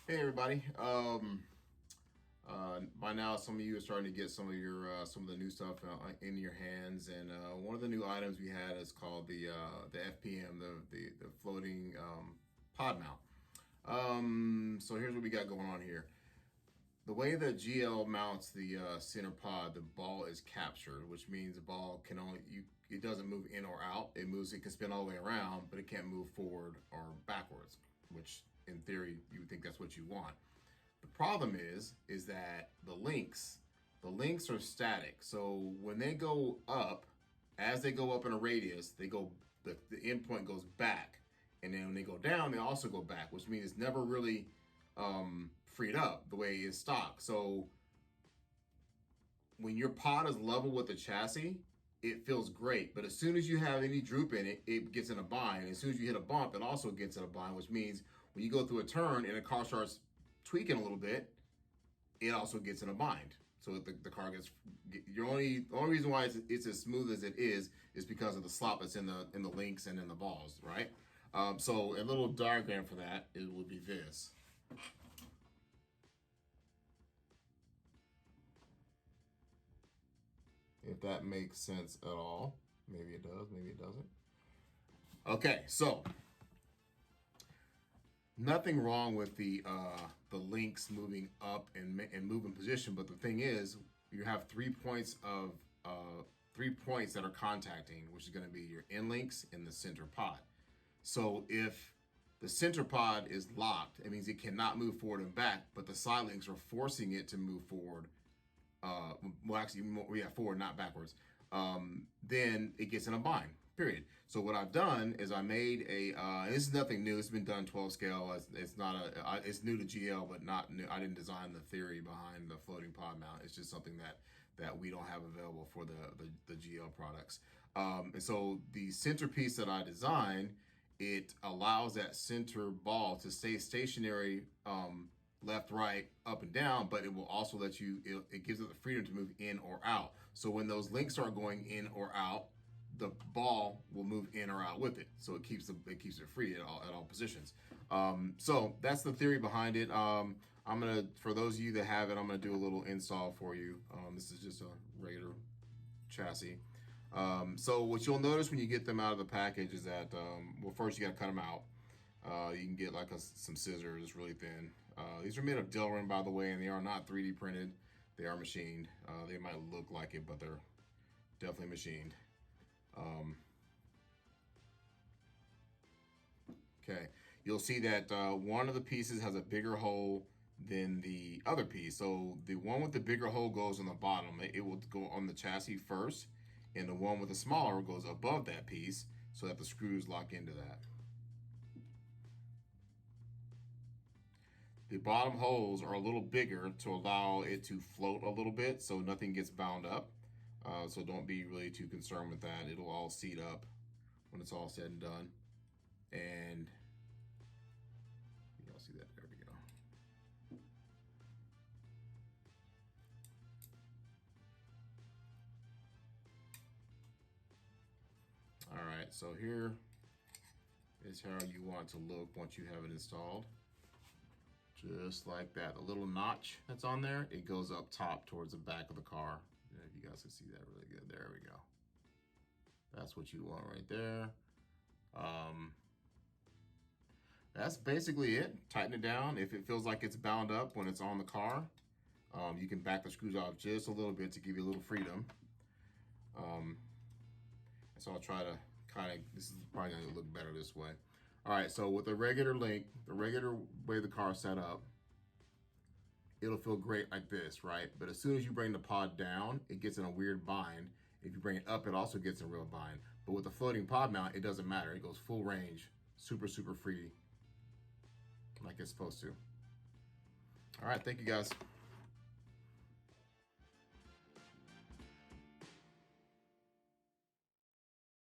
Hey everybody. By now, some of you are starting to get some of the new stuff in your hands, and one of the new items we had is called the FPM, the floating pod mount. So here's what we got going on here. The way that GL mounts the center pod, the ball is captured, which means the ball can it doesn't move in or out. It can spin all the way around, but it can't move forward or backwards, which in theory you would think that's what you want. The problem is that the links are static. So when they go up, as they go up in a radius, the endpoint goes back, and then when they go down, they also go back, which means it's never really freed up the way it's stock. So when your pod is level with the chassis, it feels great. But as soon as you have any droop in it, it gets in a bind. As soon as you hit a bump, it also gets in a bind, which means when you go through a turn and a car starts tweaking a little bit, it also gets in a bind. So the car gets the only reason why it's as smooth as it is because of the slop that's in the links and in the balls, right? So a little diagram for that, it would be this. If that makes sense at all. Maybe it does, maybe it doesn't. Okay, so nothing wrong with the links moving up and move in position, but the thing is, you have 3 points that are contacting, which is going to be your end links and the center pod. So if the center pod is locked, it means it cannot move forward and back, but the side links are forcing it to move forward. Well, actually, we have forward, not backwards. Then it gets in a bind. Period. So what I've done is I made this is nothing new. It's been done 12 scale. It's not it's new to GL, but not new. I didn't design the theory behind the floating pod mount. It's just something that we don't have available for the GL products. And so the centerpiece that I designed, it allows that center ball to stay stationary, left, right, up, and down, but it will also let you, it gives it the freedom to move in or out. So when those links are going in or out, the ball will move in or out with it. So it keeps it free at all positions. So that's the theory behind it. For those of you that have it, I'm gonna do a little install for you. This is just a regular chassis. So what you'll notice when you get them out of the package is that, well, first you gotta cut them out. You can get like some scissors. It's really thin. These are made of Delrin, by the way, and they are not 3D printed. They are machined. They might look like it, but they're definitely machined. Okay, you'll see that one of the pieces has a bigger hole than the other piece. So the one with the bigger hole goes on the bottom. It will go on the chassis first, and the one with the smaller goes above that piece so that the screws lock into that. The bottom holes are a little bigger to allow it to float a little bit so nothing gets bound up. So don't be really too concerned with that. It'll all seat up when it's all said and done. And y'all see that? There we go. All right, so here is how you want it to look once you have it installed. Just like that. The little notch that's on there, it goes up top towards the back of the car. If you guys can see that really good. There we go. That's what you want right there. That's basically it. Tighten it down. If it feels like it's bound up when it's on the car, you can back the screws off just a little bit to give you a little freedom. So I'll try to this is probably gonna look better this way. All right, so with the regular link, the regular way the car is set up, it'll feel great like this, right? But as soon as you bring the pod down, it gets in a weird bind. If you bring it up, it also gets in a real bind. But with the floating pod mount, it doesn't matter. It goes full range, super, super free, like it's supposed to. All right, thank you guys.